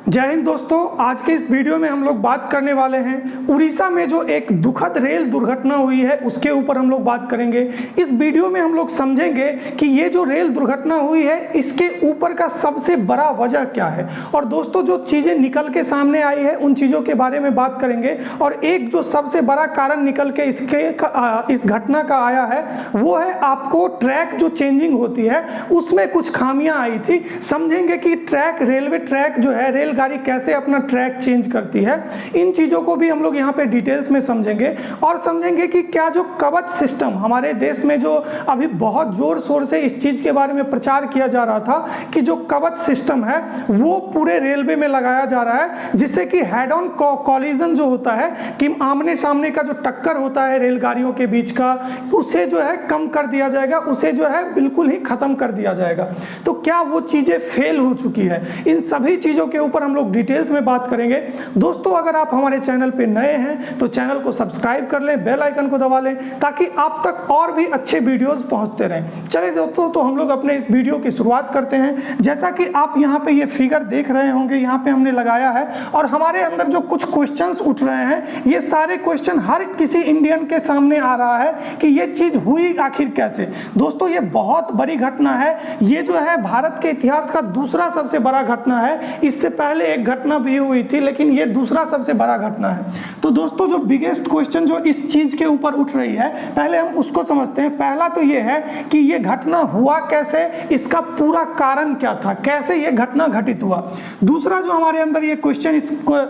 जय हिंद दोस्तों, आज के इस वीडियो में हम लोग बात करने वाले हैं उड़ीसा में जो एक दुखद रेल दुर्घटना हुई है उसके ऊपर हम लोग बात करेंगे। इस वीडियो में हम लोग समझेंगे कि ये जो रेल दुर्घटना हुई है इसके ऊपर का सबसे बड़ा वजह क्या है और दोस्तों जो चीज़ें निकल के सामने आई है उन चीज़ों के बारे में बात करेंगे। और एक जो सबसे बड़ा कारण निकल के इस घटना का आया है वो है आपको ट्रैक जो चेंजिंग होती है उसमें कुछ खामियां आई थी। समझेंगे कि रेलवे ट्रैक जो है रेलगाड़ी कैसे अपना ट्रैक चेंज करती है, इन चीज़ों को भी हम लोग यहाँ पे डिटेल्स में समझेंगे। और समझेंगे कि क्या जो कवच सिस्टम हमारे देश में जो अभी बहुत जोर शोर से इस चीज़ के बारे में प्रचार किया जा रहा था कि जो कवच सिस्टम है वो पूरे रेलवे में लगाया जा रहा है, जिससे कि हेड ऑन कॉलिजन जो होता है कि आमने सामने का जो टक्कर होता है रेलगाड़ियों के बीच का, उसे जो है कम कर दिया जाएगा, उसे जो है बिल्कुल ही खत्म कर दिया जाएगा। तो क्या वो चीज़ें फेल हो चुकी है, इन सभी चीज़ों के ऊपर हम लोग डिटेल्स में बात करेंगे। दोस्तों अगर आप हमारे चैनल पे नए हैं तो चैनल को सब्सक्राइब कर लें, बेल आइकन को दबा लें ताकि आप तक और भी अच्छे वीडियोस पहुंचते रहें। चलिए दोस्तों, तो हम लोग अपने इस वीडियो की शुरुआत करते हैं। जैसा कि आप यहाँ पे ये फिगर देख रहे होंगे, यहाँ पे हमने लगाया है और हमारे अंदर जो कुछ क्वेश्चंस उठ रहे हैं ये सारे क्वेश्चन हर किसी इंडियन के सामने आ रहा है कि ये चीज़ हुई आखिर कैसे। दोस्तों ये बहुत बड़ी घटना है, ये जो है भारत के इतिहास का दूसरा सबसे बड़ा घटना है। इससे पहले एक घटना भी हुई थी लेकिन ये दूसरा सबसे बड़ा घटना है। तो दोस्तों जो बिगेस्ट क्वेश्चन जो इस चीज के ऊपर उठ रही है पहले हम उसको समझते हैं। पहला तो ये है कि ये घटना हुआ कैसे, इसका पूरा कारण क्या था, कैसे ये घटना घटित हुआ। दूसरा जो हमारे अंदर ये क्वेश्चन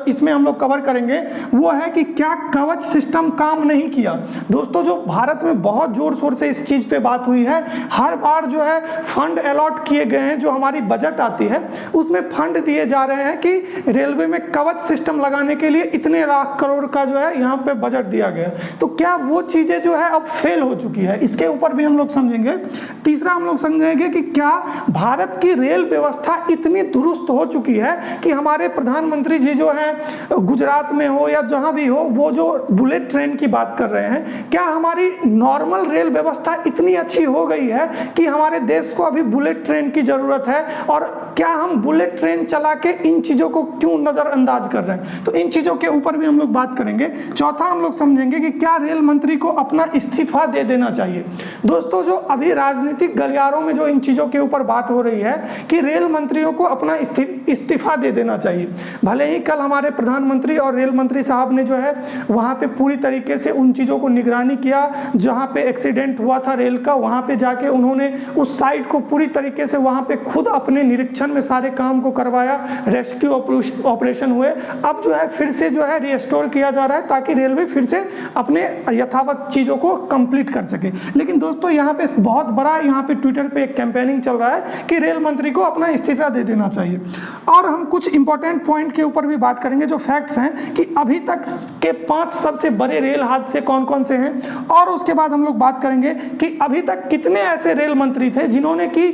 इसमें हम लोग कवर करेंगे वो है कि क्या कवच सिस्टम काम नहीं किया। दोस्तों जो भारत में बहुत जोर शोर से इस चीज पे बात हुई है, हर बार जो है फंड अलॉट किए गए हैं, जो हमारी बजट आती है उसमें फंड दिए जा रहे हैं कि रेलवे में कवच सिस्टम लगाने के लिए इतने लाख करोड़ का जो है यहाँ पे बजट दिया गया। तो क्या वो चीजें जो है अब फेल हो चुकी है, इसके ऊपर भी हम लोग समझेंगे। तीसरा हम लोग समझेंगे कि क्या भारत की रेल व्यवस्था इतनी दुरुस्त हो चुकी है कि हमारे प्रधानमंत्री जी जो हैं गुजरात में हो या जहां भी हो वो जो बुलेट ट्रेन की बात कर रहे हैं, क्या हमारी नॉर्मल रेल व्यवस्था इतनी अच्छी हो गई है कि हमारे देश को अभी बुलेट ट्रेन की जरूरत है और क्या हम बुलेट ट्रेन चला के इन चीजों को क्यों नजरअंदाज कर रहे हैं। तो इन चीजों के ऊपर भी हम लोग बात करेंगे। चौथा हम लोग समझेंगे कि क्या रेल मंत्री को अपना इस्तीफा दे देना चाहिए। दोस्तों जो अभी राजनीतिक गलियारों में जो इन चीजों के ऊपर बात हो रही है कि रेल मंत्रियों को अपना इस्तीफा दे देना चाहिए। भले ही कल हमारे प्रधानमंत्री और रेल मंत्री साहब ने जो है वहां पे पूरी तरीके से उन चीजों को निगरानी किया, जहां पे एक्सीडेंट हुआ था रेल का, वहां पे जाके उन्होंने उस साइड को पूरी तरीके से वहां पे खुद अपने निरीक्षण में सारे काम को करवाया, रेस्क्यू ऑपरेशन हुए। अब जो है फिर से जो है रिस्टोर किया जा रहा है ताकि रेलवे फिर से अपने यथावत चीज़ों को कंप्लीट कर सके। लेकिन दोस्तों यहाँ पे बहुत बड़ा यहाँ पे ट्विटर पे एक कैंपेनिंग चल रहा है कि रेल मंत्री को अपना इस्तीफा दे देना चाहिए। और हम कुछ इंपॉर्टेंट पॉइंट के ऊपर भी बात करेंगे, जो फैक्ट्स हैं कि अभी तक के 5 सबसे बड़े रेल हादसे कौन कौन से हैं। और उसके बाद हम लोग बात करेंगे कि अभी तक कितने ऐसे रेल मंत्री थे जिन्होंने कि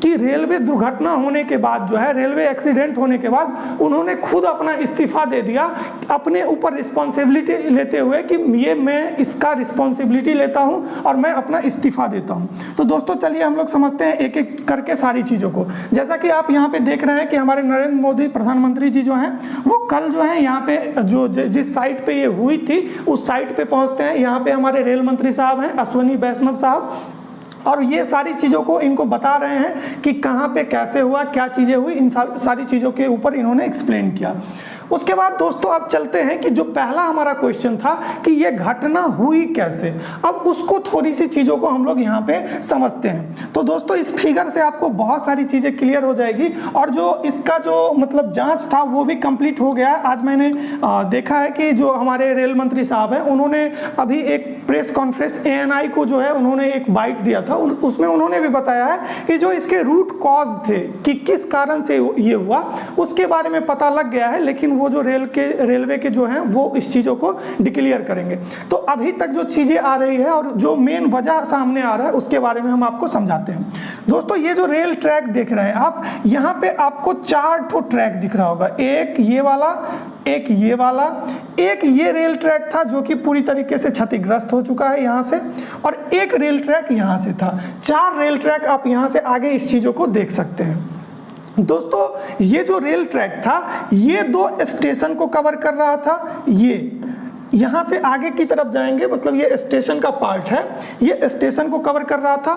रेलवे दुर्घटना होने के बाद जो है रेलवे एक्सीडेंट होने के बाद उन्होंने खुद अपना इस्तीफा दे दिया, अपने ऊपर रिस्पॉन्सिबिलिटी लेते हुए कि ये मैं इसका रिस्पॉन्सिबिलिटी लेता हूं और मैं अपना इस्तीफा देता हूं। तो दोस्तों चलिए हम लोग समझते हैं एक एक करके सारी चीज़ों को। जैसा कि आप यहाँ पे देख रहे हैं कि हमारे नरेंद्र मोदी प्रधानमंत्री जी जो हैं वो कल जो है यहाँ पे जो जिस साइट पे ये हुई थी उस साइट पे पहुँचते हैं। यहाँ पे हमारे रेल मंत्री साहब हैं अश्विनी वैष्णव साहब, और ये सारी चीज़ों को इनको बता रहे हैं कि कहाँ पे कैसे हुआ, क्या चीज़ें हुई, इन सारी चीज़ों के ऊपर इन्होंने एक्सप्लेन किया। उसके बाद दोस्तों अब चलते हैं कि जो पहला हमारा क्वेश्चन था कि ये घटना हुई कैसे, अब उसको थोड़ी सी चीज़ों को हम लोग यहाँ पे समझते हैं। तो दोस्तों इस फिगर से आपको बहुत सारी चीज़ें क्लियर हो जाएगी और जो इसका जो मतलब जांच था वो भी कंप्लीट हो गया है। आज मैंने देखा है कि जो हमारे रेल मंत्री साहब हैं उन्होंने अभी एक प्रेस कॉन्फ्रेंस ANI को जो है उन्होंने एक बाइट दिया था, उसमें उन्होंने भी बताया है कि जो इसके रूट कॉज थे कि किस कारण से ये हुआ उसके बारे में पता लग गया है। लेकिन वो जो रेलवे के जो हैं वो इस चीज़ों को डिक्लेयर करेंगे। तो अभी तक जो चीज़ें आ रही है और जो मेन वजह सामने आ रहा है उसके बारे में हम आपको समझाते हैं। दोस्तों ये जो रेल ट्रैक देख रहे हैं आप, यहाँ पे आपको 4 ठो ट्रैक दिख रहा होगा, एक ये वाला, एक ये वाला, एक ये रेल ट्रैक था जो कि पूरी तरीके से क्षतिग्रस्त हो चुका है यहाँ से, और एक रेल ट्रैक यहाँ से था। 4 रेल ट्रैक आप यहाँ से आगे इस चीज़ों को देख सकते हैं। दोस्तों ये जो रेल ट्रैक था ये 2 स्टेशन को कवर कर रहा था। ये यहाँ से आगे की तरफ जाएंगे, मतलब ये स्टेशन का पार्ट है, ये स्टेशन को कवर कर रहा था।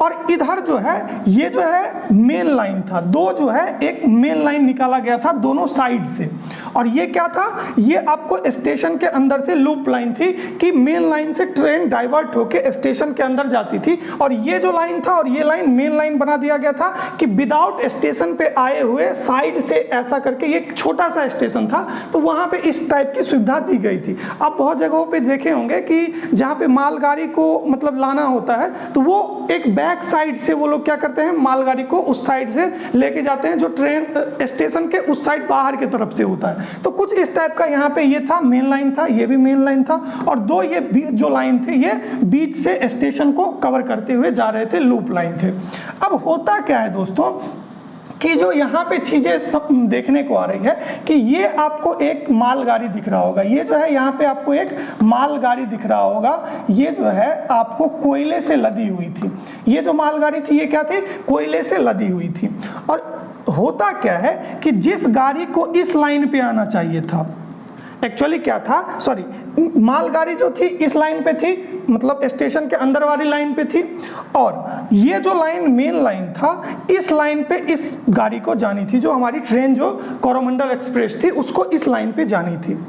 और इधर जो है ये जो है मेन लाइन था, 2 जो है एक मेन लाइन निकाला गया था दोनों साइड से। और ये क्या था, ये आपको स्टेशन के अंदर से लूप लाइन थी कि मेन लाइन से ट्रेन डाइवर्ट होकर स्टेशन के अंदर जाती थी। और ये जो लाइन था और ये लाइन मेन लाइन बना दिया गया था कि विदाउट स्टेशन पे आए हुए साइड से ऐसा करके, ये एक छोटा सा स्टेशन था तो वहाँ पे इस टाइप की सुविधा दी गई थी। आप बहुत जगहों पे देखे होंगे कि जहाँ पे मालगाड़ी को मतलब लाना होता है तो वो एक बैक साइड से वो लोग क्या करते हैं, मालगाड़ी को उस साइड से लेके जाते हैं जो ट्रेन स्टेशन के उस साइड बाहर की तरफ से होता है। तो कुछ इस टाइप का यहाँ पे ये था, मेन लाइन था, ये भी मेन लाइन था। और 2 ये जो लाइन थे ये बीच से स्टेशन को कवर करते हुए जा रहे थे, लूप लाइन थे। अब होता क्या है दोस्तों कि जो यहाँ पे चीज़ें सब देखने को आ रही है कि ये आपको एक मालगाड़ी दिख रहा होगा, ये जो है यहाँ पे आपको एक मालगाड़ी दिख रहा होगा, ये जो है आपको कोयले से लदी हुई थी। ये जो मालगाड़ी थी ये क्या थी, कोयले से लदी हुई थी। और होता क्या है कि जिस गाड़ी को इस लाइन पे आना चाहिए था, एक्चुअली क्या था, सॉरी, मालगाड़ी जो थी इस लाइन पे थी, मतलब स्टेशन के अंदर वाली लाइन पे थी। और ये जो लाइन मेन लाइन था, इस लाइन पे इस गाड़ी को जानी थी, जो हमारी ट्रेन जो कोरोमंडल एक्सप्रेस थी उसको इस लाइन पे जानी थी।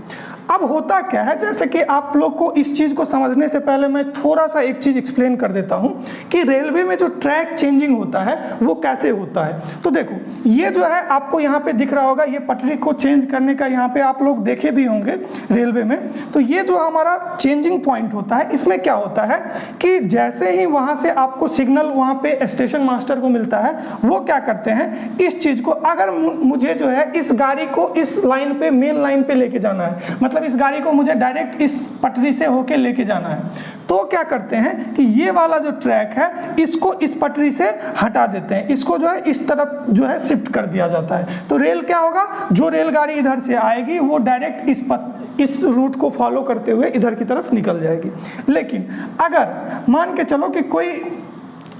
अब होता क्या है, जैसे कि आप लोग को इस चीज़ को समझने से पहले मैं थोड़ा सा एक चीज़ एक्सप्लेन कर देता हूँ कि रेलवे में जो ट्रैक चेंजिंग होता है वो कैसे होता है। तो देखो ये जो है आपको यहाँ पे दिख रहा होगा, ये पटरी को चेंज करने का यहाँ पे आप लोग देखे भी होंगे रेलवे में। तो ये जो हमारा चेंजिंग पॉइंट होता है, इसमें क्या होता है कि जैसे ही वहाँ से आपको सिग्नल वहाँ पे स्टेशन मास्टर को मिलता है, वो क्या करते हैं, इस चीज़ को, अगर मुझे जो है इस गाड़ी को इस लाइन पे, मेन लाइन पे लेके जाना है, मतलब इस गाड़ी को मुझे डायरेक्ट इस पटरी से होके लेके जाना है, तो क्या करते हैं कि ये वाला जो ट्रैक है इसको इस पटरी से हटा देते हैं, इसको जो है इस तरफ जो है शिफ्ट कर दिया जाता है। तो रेल क्या होगा, जो रेलगाड़ी इधर से आएगी वो डायरेक्ट इस रूट को फॉलो करते हुए इधर की तरफ निकल जाएगी। लेकिन अगर मान के चलो कि कोई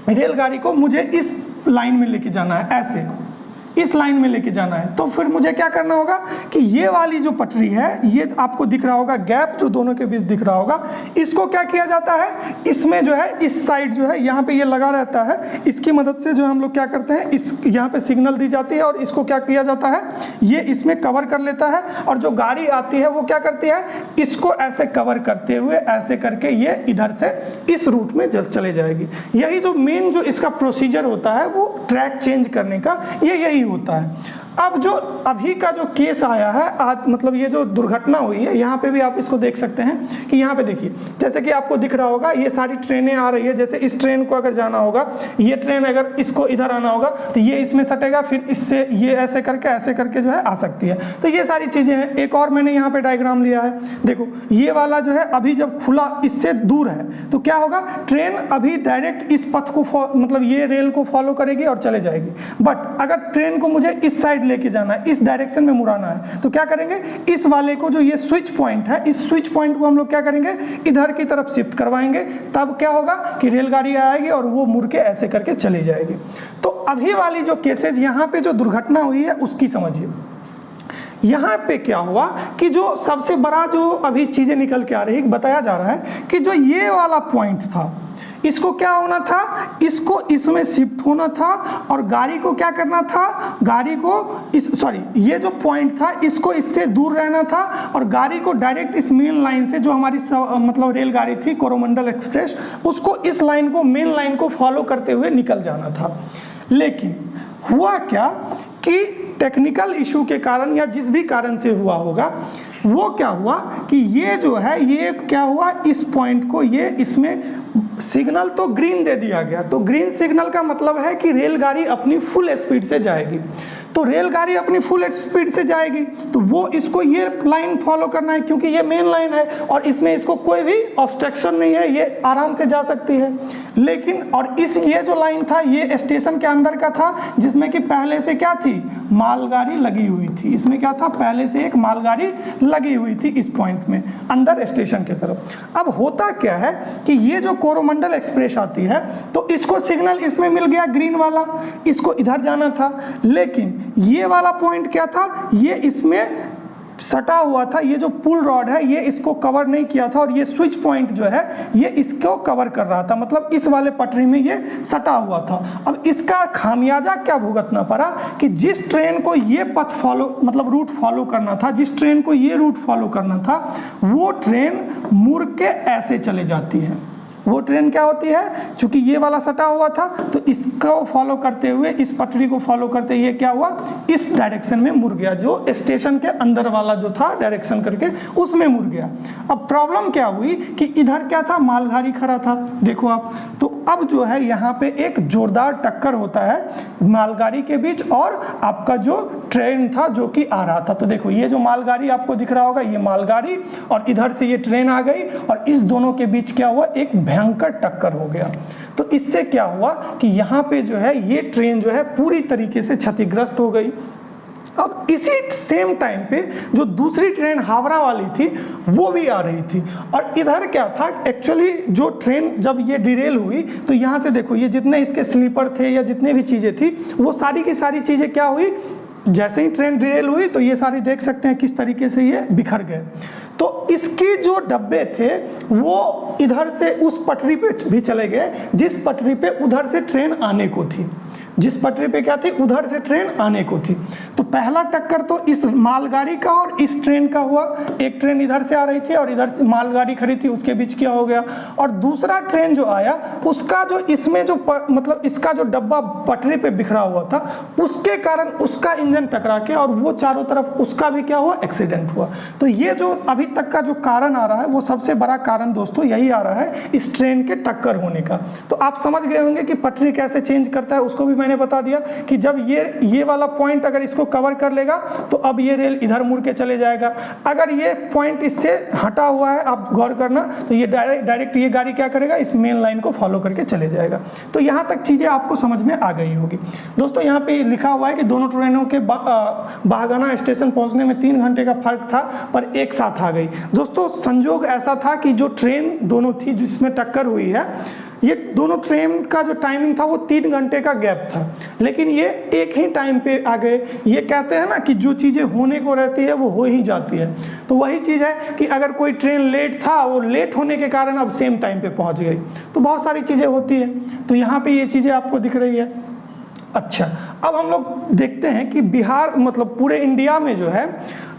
रेलगाड़ी को मुझे इस लाइन में लेके जाना है, ऐसे इस लाइन में लेके जाना है, तो फिर मुझे क्या करना होगा कि ये वाली जो पटरी है, ये आपको दिख रहा होगा गैप जो दोनों के बीच दिख रहा होगा, इसको क्या किया जाता है, इसमें जो है इस साइड जो है यहाँ पे ये लगा रहता है, इसकी मदद से जो हम लोग क्या करते हैं, इस यहाँ पे सिग्नल दी जाती है और इसको क्या किया जाता है, ये इसमें कवर कर लेता है। और जो गाड़ी आती है वो क्या करती है, इसको ऐसे कवर करते हुए ऐसे करके ये इधर से इस रूट में चले जाएगी। यही जो मेन जो इसका प्रोसीजर होता है वो ट्रैक चेंज करने का, ये यही होता है। अब जो अभी का जो केस आया है आज, मतलब ये जो दुर्घटना हुई है, यहाँ पे भी आप इसको देख सकते हैं कि यहाँ पे देखिए, जैसे कि आपको दिख रहा होगा ये सारी ट्रेनें आ रही है। जैसे इस ट्रेन को अगर जाना होगा, ये ट्रेन अगर इसको इधर आना होगा तो ये इसमें सटेगा, फिर इससे ये ऐसे करके जो है आ सकती है। तो ये सारी चीज़ें हैं। एक और मैंने यहाँ पे डायग्राम लिया है, देखो ये वाला जो है अभी जब खुला इससे दूर है तो क्या होगा, ट्रेन अभी डायरेक्ट इस पथ को मतलब ये रेल को फॉलो करेगी और चले जाएगी। बट अगर ट्रेन को मुझे इस साइड लेके जाना है, इस डायरेक्शन में मुड़ाना है, तो क्या करेंगे, इस वाले को जो ये स्विच पॉइंट है, इस स्विच पॉइंट को हम लोग क्या करेंगे, इधर की तरफ शिफ्ट करवाएंगे। तब क्या होगा कि रेलगाड़ी आएगी और वो मुड़ के ऐसे करके चली जाएगी। तो अभी वाली जो केसेज यहाँ पे जो दुर्घटना हुई है उसकी समझिए। यहाँ पे क्या हुआ कि जो सबसे बड़ा जो अभी चीज़ें निकल के आ रही है, बताया जा रहा है कि जो ये वाला पॉइंट था, इसको क्या होना था, इसको इसमें शिफ्ट होना था और गाड़ी को क्या करना था, गाड़ी को ये जो पॉइंट था इसको इससे दूर रहना था और गाड़ी को डायरेक्ट इस मेन लाइन से, जो हमारी मतलब रेलगाड़ी थी कोरोमंडल एक्सप्रेस, उसको इस लाइन को, मेन लाइन को फॉलो करते हुए निकल जाना था। लेकिन हुआ क्या कि टेक्निकल इशू के कारण या जिस भी कारण से हुआ होगा, वो क्या हुआ कि ये जो है, ये क्या हुआ, इस पॉइंट को ये इसमें सिग्नल तो ग्रीन दे दिया गया। तो ग्रीन सिग्नल का मतलब है कि रेलगाड़ी अपनी फुल स्पीड से जाएगी। तो रेलगाड़ी अपनी फुल स्पीड से जाएगी तो वो इसको ये लाइन फॉलो करना है, क्योंकि ये मेन लाइन है और इसमें इसको कोई भी ऑब्स्ट्रक्शन नहीं है, ये आराम से जा सकती है। लेकिन और ये जो लाइन था ये स्टेशन के अंदर का था, जिसमें कि पहले से क्या थी, मालगाड़ी लगी हुई थी। इसमें क्या था, पहले से एक मालगाड़ी लगी हुई थी इस पॉइंट में अंदर स्टेशन की तरफ। अब होता क्या है कि ये जो कोरोमंडल एक्सप्रेस आती है तो इसको सिग्नल इसमें मिल गया ग्रीन वाला, इसको इधर जाना था, लेकिन ये वाला पॉइंट क्या था, ये इसमें सटा हुआ था, ये जो पुल रॉड है ये इसको कवर नहीं किया था और ये स्विच पॉइंट जो है ये इसको कवर कर रहा था, मतलब इस वाले पटरी में ये सटा हुआ था। अब इसका खामियाजा क्या भुगतना पड़ा कि जिस ट्रेन को ये पथ फॉलो मतलब रूट फॉलो करना था, जिस ट्रेन को ये रूट फॉलो करना था, वो ट्रेन मुड़ के ऐसे चले जाती है। वो ट्रेन क्या होती है, चूंकि ये वाला सटा हुआ था तो इसको फॉलो करते हुए, इस पटरी को फॉलो करते हुए क्या हुआ, इस डायरेक्शन में मुड़ गया, जो स्टेशन के अंदर वाला जो था डायरेक्शन करके उसमें मुड़ गया। अब प्रॉब्लम क्या हुई कि इधर क्या था, मालगाड़ी खड़ा था, देखो आप, तो अब जो है यहाँ पे एक जोरदार टक्कर होता है मालगाड़ी के बीच और आपका जो ट्रेन था जो कि आ रहा था। तो देखो ये जो मालगाड़ी आपको दिख रहा होगा, ये मालगाड़ी और इधर से ये ट्रेन आ गई और इस दोनों के बीच क्या हुआ, एक भयंकर टक्कर हो गया। तो इससे क्या हुआ कि यहाँ पे जो है ये ट्रेन जो है पूरी तरीके से क्षतिग्रस्त हो गई। अब इसी सेम टाइम पे जो दूसरी ट्रेन हावड़ा वाली थी वो भी आ रही थी और इधर क्या था, एक्चुअली जो ट्रेन जब ये डिरेल हुई तो यहाँ से देखो ये जितने इसके स्लीपर थे या जितने भी चीज़ें थी वो सारी की सारी चीज़ें क्या हुई, जैसे ही ट्रेन डिरेल हुई तो ये सारी देख सकते हैं किस तरीके से ये बिखर गए। तो इसके जो डब्बे थे वो इधर से उस पटरी पे भी चले गए जिस पटरी पे उधर से ट्रेन आने को थी, जिस पटरी पे क्या थी, उधर से ट्रेन आने को थी। तो पहला टक्कर तो इस मालगाड़ी का और इस ट्रेन का हुआ, एक ट्रेन इधर से आ रही थी और इधर से मालगाड़ी खड़ी थी, उसके बीच क्या हो गया। और दूसरा ट्रेन जो आया उसका जो इसमें जो मतलब इसका जो डब्बा पटरी पे बिखरा हुआ था उसके कारण उसका इंजन टकरा के और वो चारों तरफ उसका भी क्या हुआ, एक्सीडेंट हुआ। तो ये जो अभी तक का जो कारण आ रहा है वो सबसे बड़ा कारण दोस्तों यही आ रहा है इस ट्रेन के टक्कर होने का। तो आप समझ गए होंगे कि पटरी कैसे चेंज करता है, उसको भी मैंने बता दिया कि जब ये वाला पॉइंट अगर इसको कवर कर लेगा तो अब ये रेल इधर मुड़ के चले जाएगा। अगर ये पॉइंट इससे हटा हुआ है, आप गौर करना, तो ये डायरेक्ट ये गाड़ी क्या करेगा, इस मेन लाइन को फॉलो करके चले जाएगा। तो यहाँ तक चीज़ें आपको समझ में आ गई होगी दोस्तों। यहाँ पे लिखा हुआ है कि दोनों ट्रेनों के बाहगाना स्टेशन पहुँचने में 3 घंटे का फर्क था पर एक साथ आ गई। दोस्तों संजोग ऐसा था कि जो ट्रेन दोनों थी जिसमें टक्कर हुई है, ये दोनों ट्रेन का जो टाइमिंग था वो 3 घंटे का गैप था, लेकिन ये एक ही टाइम पे आ गए। ये कहते हैं ना कि जो चीज़ें होने को रहती है वो हो ही जाती है। तो वही चीज़ है कि अगर कोई ट्रेन लेट था, वो लेट होने के कारण अब सेम टाइम पे पहुंच गई। तो बहुत सारी चीज़ें होती है, तो यहाँ पे ये चीज़ें आपको दिख रही है। अच्छा, अब हम लोग देखते हैं कि बिहार मतलब पूरे इंडिया में जो है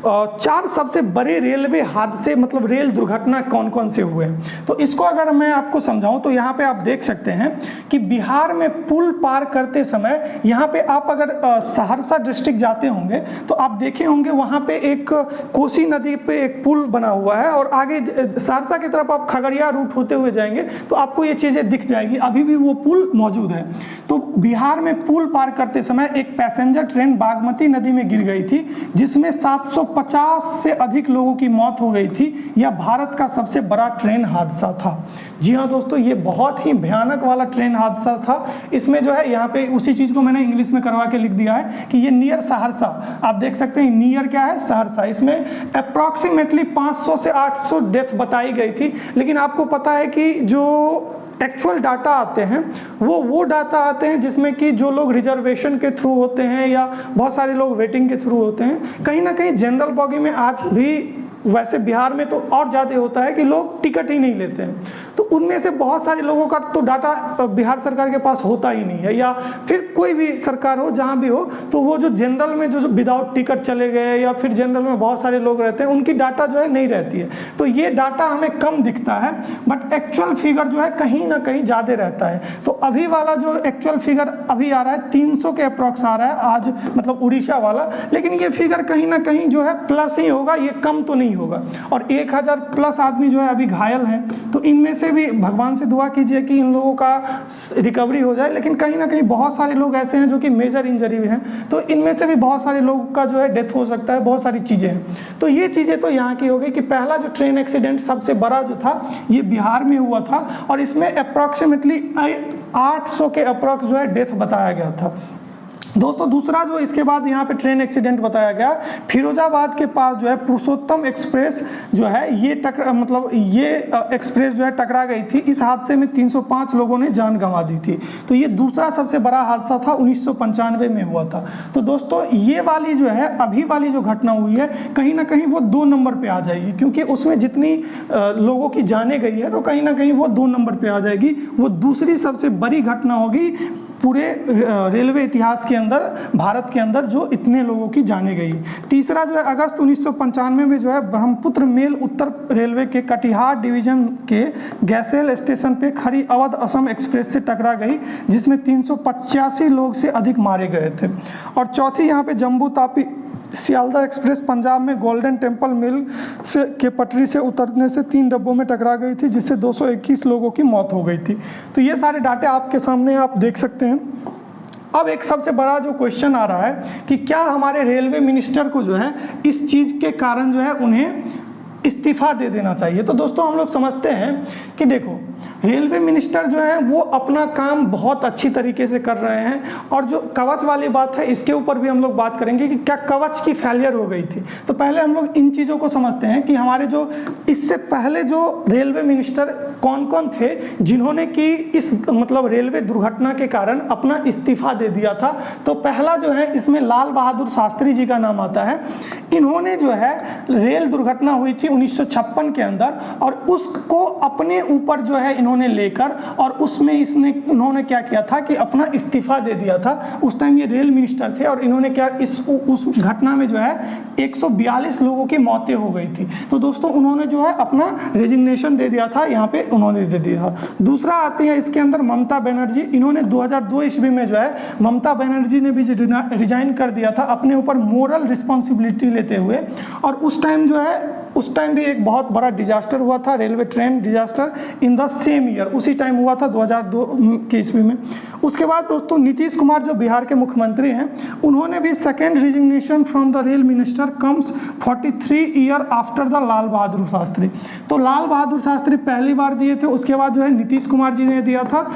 4 सबसे बड़े रेलवे हादसे मतलब रेल दुर्घटना कौन कौन से हुए हैं। तो इसको अगर मैं आपको समझाऊं तो यहाँ पे आप देख सकते हैं कि बिहार में पुल पार करते समय यहाँ पे आप अगर सहरसा डिस्ट्रिक्ट जाते होंगे तो आप देखे होंगे वहाँ पे एक कोसी नदी पे एक पुल बना हुआ है और आगे सहरसा की तरफ आप खगड़िया रूट होते हुए जाएंगे तो आपको ये चीज़ें दिख जाएगी, अभी भी वो पुल मौजूद है। तो बिहार में पुल पार करते समय एक पैसेंजर ट्रेन बागमती नदी में गिर गई थी जिसमें 750 से अधिक लोगों की मौत हो गई थी। यह भारत का सबसे बड़ा ट्रेन हादसा था। जी हाँ दोस्तों, ये बहुत ही भयानक वाला ट्रेन हादसा था। इसमें जो है यहाँ पे उसी चीज़ को मैंने इंग्लिश में करवा के लिख दिया है कि ये नियर सहरसा, आप देख सकते हैं नियर क्या है, सहरसा। इसमें अप्रॉक्सीमेटली 500 से 800 डेथ बताई गई थी, लेकिन आपको पता है कि जो एक्चुअल डाटा आते हैं वो डाटा आते हैं जिसमें कि जो लोग रिजर्वेशन के थ्रू होते हैं या बहुत सारे लोग वेटिंग के थ्रू होते हैं। कहीं ना कहीं जनरल बॉगी में आज भी, वैसे बिहार में तो और ज़्यादा होता है कि लोग टिकट ही नहीं लेते हैं, तो उनमें से बहुत सारे लोगों का तो डाटा बिहार सरकार के पास होता ही नहीं है, या फिर कोई भी सरकार हो जहाँ भी हो तो वो जो जनरल में जो विदाउट टिकट चले गए या फिर जनरल में बहुत सारे लोग रहते हैं उनकी डाटा जो है नहीं रहती है। तो ये डाटा हमें कम दिखता है, बट एक्चुअल फिगर जो है कहीं ना कहीं ज़्यादा रहता है। तो अभी वाला जो एक्चुअल फिगर अभी आ रहा है 300 के अप्रॉक्स आ रहा है आज, मतलब उड़ीसा वाला, लेकिन ये फिगर कहीं ना कहीं जो है प्लस ही होगा, ये कम तो नहीं होगा। और 1000 प्लस आदमी जो है अभी घायल हैं, तो इनमें से भी भगवान से दुआ कीजिए कि इन लोगों का रिकवरी हो जाए। लेकिन कहीं ना कहीं बहुत सारे लोग ऐसे हैं जो कि मेजर इंजरी हैं, तो इनमें से भी बहुत सारे लोगों का जो है डेथ हो सकता है, बहुत सारी चीज़ें हैं। तो ये चीज़ें तो यहाँ की हो गई कि पहला जो ट्रेन एक्सीडेंट सबसे बड़ा जो था ये बिहार में हुआ था और इसमें अप्रॉक्सीमेटली 800 के अप्रॉक्स जो है डेथ बताया गया था। दोस्तों दूसरा जो इसके बाद यहाँ पे ट्रेन एक्सीडेंट बताया गया, फिरोजाबाद के पास जो है पुरुषोत्तम एक्सप्रेस जो है ये एक्सप्रेस जो है टकरा गई थी। इस हादसे में 305 लोगों ने जान गंवा दी थी। तो ये दूसरा सबसे बड़ा हादसा था, 1995 में हुआ था। तो दोस्तों ये वाली जो है अभी वाली जो घटना हुई है कहीं ना कहीं वो 2 नंबर पे आ जाएगी, क्योंकि उसमें जितनी लोगों की जाने गई है तो कहीं ना कहीं वो 2 नंबर पे आ जाएगी। वो दूसरी सबसे बड़ी घटना होगी पूरे रेलवे इतिहास के अंदर, भारत के अंदर, जो इतने लोगों की जाने गई। तीसरा जो है अगस्त 1995 में जो है ब्रह्मपुत्र मेल उत्तर रेलवे के कटिहार डिवीजन के गैसेल स्टेशन पे खड़ी अवध असम एक्सप्रेस से टकरा गई, जिसमें 385 लोग से अधिक मारे गए थे। और चौथी यहाँ पे जम्मू तावी सियालदा एक्सप्रेस पंजाब में गोल्डन टेम्पल मिल से के पटरी से उतरने से 3 डब्बों में टकरा गई थी, जिससे 221 लोगों की मौत हो गई थी। तो ये सारे डाटे आपके सामने आप देख सकते हैं। अब एक सबसे बड़ा जो क्वेश्चन आ रहा है कि क्या हमारे रेलवे मिनिस्टर को जो है इस चीज़ के कारण जो है उन्हें इस्तीफा दे देना चाहिए। तो दोस्तों हम लोग समझते हैं कि देखो रेलवे मिनिस्टर जो है वो अपना काम बहुत अच्छी तरीके से कर रहे हैं, और जो कवच वाली बात है इसके ऊपर भी हम लोग बात करेंगे कि क्या कवच की फेलियर हो गई थी। तो पहले हम लोग इन चीज़ों को समझते हैं कि हमारे जो इससे पहले जो रेलवे मिनिस्टर कौन कौन थे जिन्होंने कि इस रेलवे दुर्घटना के कारण अपना इस्तीफा दे दिया था। तो पहला जो है इसमें लाल बहादुर शास्त्री जी का नाम आता है। इन्होंने जो है रेल दुर्घटना हुई थी 1956 के अंदर, और उसको अपने ऊपर जो है इन्होंने लेकर, और उसमें इन्होंने क्या किया था कि अपना इस्तीफा दे दिया था। उस टाइम ये रेल मिनिस्टर थे, और इन्होंने क्या उस घटना में जो है 142 लोगों की मौतें हो गई थी। तो दोस्तों उन्होंने जो है अपना रेजिग्नेशन दे दिया था, यहाँ पे उन्होंने दे दिया था। दूसरा आती है इसके अंदर ममता बनर्जी। इन्होंने 2002 ईस्वी में जो है ममता बनर्जी ने भी रिजाइन कर दिया था अपने ऊपर मोरल रिस्पॉन्सिबिलिटी लेते हुए। और उस टाइम भी एक बहुत बड़ा डिजास्टर हुआ था, railway train disaster in the same year, उसी टाइम हुआ था 2002 के ईस्वी में। उसके बाद दोस्तों नीतीश कुमार जो बिहार के मुख्यमंत्री हैं, उन्होंने भी second resignation from the rail minister comes 43 year after the Lal Bahadur Shastri. तो लाल बहादुर शास्त्री पहली बार दिए थे, उसके बाद जो है नीतीश कुमार जी ने दिया था।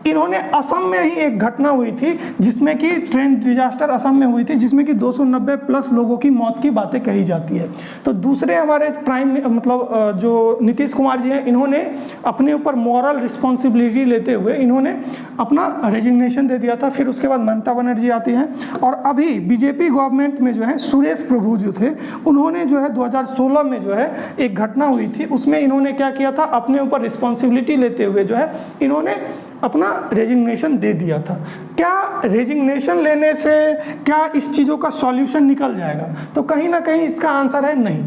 इन्होंने असम में ही एक घटना हुई थी जिसमें कि ट्रेन डिजास्टर असम में हुई थी, जिसमें कि 290 प्लस लोगों की मौत की बातें कही जाती है। तो दूसरे हमारे जो नीतीश कुमार जी हैं, इन्होंने अपने ऊपर मॉरल रिस्पॉन्सिबिलिटी लेते हुए इन्होंने अपना रेजिग्नेशन दे दिया था। फिर उसके बाद ममता बनर्जी आती हैं, और अभी बीजेपी गवर्नमेंट में जो है सुरेश प्रभु जो थे, उन्होंने जो है 2016 में जो है एक घटना हुई थी, उसमें इन्होंने क्या किया था, अपने ऊपर रिस्पॉन्सिबिलिटी लेते हुए जो है इन्होंने अपना रेजिग्नेशन दे दिया था। क्या रेजिग्नेशन लेने से क्या इस चीज़ों का सॉल्यूशन निकल जाएगा? तो कहीं ना कहीं इसका आंसर है नहीं।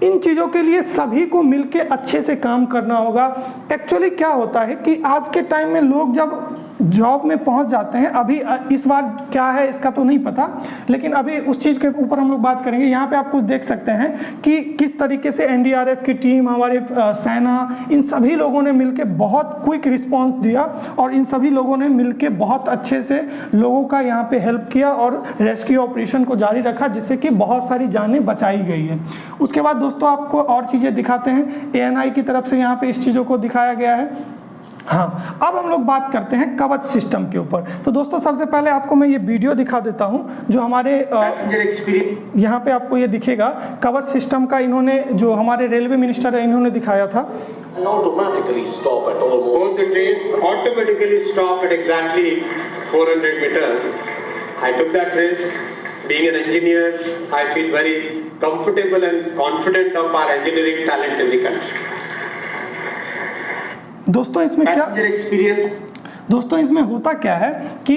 इन चीज़ों के लिए सभी को मिलके अच्छे से काम करना होगा। एक्चुअली क्या होता है कि आज के टाइम में लोग जब जॉब में पहुंच जाते हैं, अभी इस बार क्या है इसका तो नहीं पता, लेकिन अभी उस चीज़ के ऊपर हम लोग बात करेंगे। यहाँ पे आप कुछ देख सकते हैं कि किस तरीके से एनडीआरएफ की टीम, हमारे सेना, इन सभी लोगों ने मिलके बहुत क्विक रिस्पांस दिया, और इन सभी लोगों ने मिलके बहुत अच्छे से लोगों का यहाँ पे हेल्प किया और रेस्क्यू ऑपरेशन को जारी रखा, जिससे कि बहुत सारी जानें बचाई गई है। उसके बाद दोस्तों आपको और चीज़ें दिखाते हैं। एएनआई की तरफ से यहाँ पे इस चीज़ों को दिखाया गया है। हाँ, अब हम लोग बात करते हैं कवच सिस्टम के ऊपर। तो दोस्तों सबसे पहले आपको मैं ये वीडियो दिखा देता हूँ जो हमारे यहाँ पे आपको ये दिखेगा कवच सिस्टम का। इन्होंने जो हमारे रेलवे मिनिस्टर है इन्होंने दिखाया था। Automatically stop at almost. Both the trains automatically stop at exactly 400 meters. I took that risk. Being an engineer, I feel very comfortable and confident of our engineering talent in the country. दोस्तों इसमें होता क्या है कि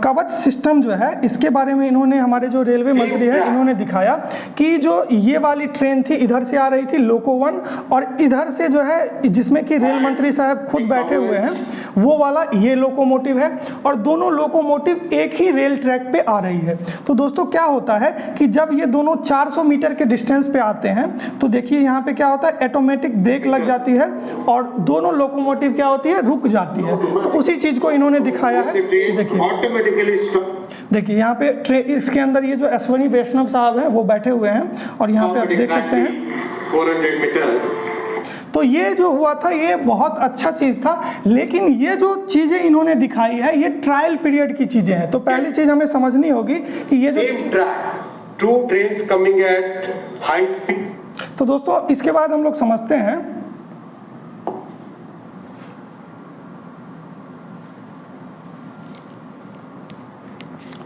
कवच system जो है इसके बारे में इन्होंने, हमारे जो रेलवे मंत्री है, इन्होंने दिखाया कि जो ये वाली ट्रेन थी इधर से आ रही थी लोको 1, और इधर से जो है जिसमें कि रेल मंत्री साहब खुद बैठे हुए हैं, वो वाला ये लोकोमोटिव है, और दोनों लोकोमोटिव एक ही रेल ट्रैक पे आ रही है। तो दोस्तों क्या होता है कि जब ये दोनों 400 मीटर के डिस्टेंस पे आते हैं, तो देखिए यहाँ पे क्या होता है, ऑटोमेटिक ब्रेक लग जाती है और दोनों लोकोमोटिव क्या होती है, रुक जाती है। तो उसी चीज को इन्होंने दिखाया है। देखिए यहाँ पे इसके अंदर ये जो अश्वनी वैष्णव साहब हैं वो बैठे हुए हैं, और यहाँ पे आप देख सकते हैं तो ये जो हुआ था ये बहुत अच्छा चीज़ था, लेकिन ये जो चीज़ें इन्होंने दिखाई है ये ट्रायल पीरियड की चीज़ें हैं। तो पहली चीज़ हमें समझनी होगी कि ये जो two trains coming at high speed. तो दोस्तों इसके बाद हम लोग समझते हैं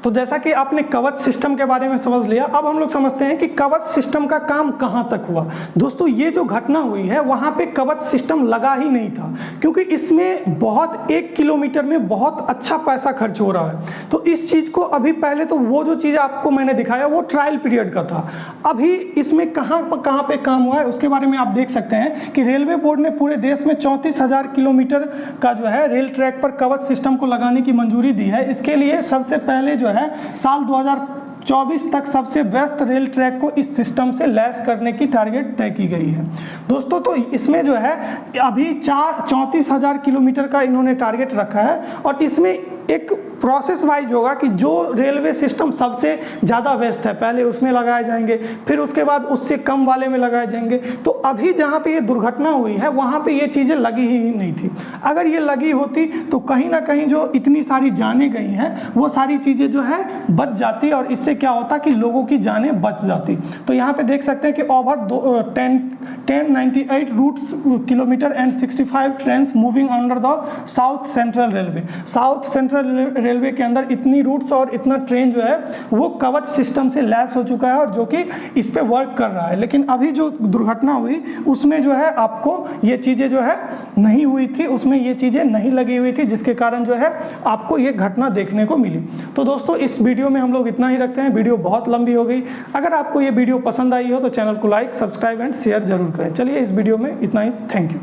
तो जैसा कि आपने कवच सिस्टम के बारे में समझ लिया, अब हम लोग समझते हैं कि कवच सिस्टम का काम कहां तक हुआ। दोस्तों ये जो घटना हुई है वहां पे कवच सिस्टम लगा ही नहीं था, क्योंकि इसमें बहुत 1 किलोमीटर में बहुत अच्छा पैसा खर्च हो रहा है। तो इस चीज़ को अभी पहले तो वो जो चीज़ आपको मैंने दिखाया वो ट्रायल पीरियड का था। अभी इसमें कहाँ पे काम हुआ है उसके बारे में आप देख सकते हैं कि रेलवे बोर्ड ने पूरे देश में 34,000 किलोमीटर का जो है रेल ट्रैक पर कवच सिस्टम को लगाने की मंजूरी दी है। इसके लिए सबसे पहले जो है साल 2024 तक सबसे व्यस्त रेल ट्रैक को इस सिस्टम से लैस करने की टारगेट तय की गई है। दोस्तों तो इसमें जो है अभी 34,000 किलोमीटर का इन्होंने टारगेट रखा है, और इसमें एक प्रोसेस वाइज होगा कि जो रेलवे सिस्टम सबसे ज़्यादा व्यस्त है पहले उसमें लगाए जाएंगे, फिर उसके बाद उससे कम वाले में लगाए जाएंगे। तो अभी जहाँ पे ये दुर्घटना हुई है वहाँ पे ये चीज़ें लगी ही नहीं थी। अगर ये लगी होती तो कहीं ना कहीं जो इतनी सारी जानें गई हैं वो सारी चीज़ें जो है बच जाती, और इससे क्या होता कि लोगों की जानें बच जाती। तो यहाँ पे देख सकते हैं कि over 1098 routes kilometer and 65 train moving under the south central railway. South central railway के अंदर इतनी रूट्स और इतना ट्रेन जो है वो कवच सिस्टम से लैस हो चुका है, और जो कि इस पे वर्क कर रहा है। लेकिन अभी जो दुर्घटना हुई उसमें जो है आपको ये चीज़ें जो है नहीं हुई थी, उसमें ये चीज़ें नहीं लगी हुई थी, जिसके कारण जो है आपको ये घटना देखने को मिली। तो दोस्तों इस वीडियो में हम लोग इतना ही रखते हैं, वीडियो बहुत लंबी हो गई। अगर आपको ये वीडियो पसंद आई हो तो चैनल को लाइक, सब्सक्राइब एंड शेयर जरूर करें। चलिए इस वीडियो में इतना ही, थैंक यू।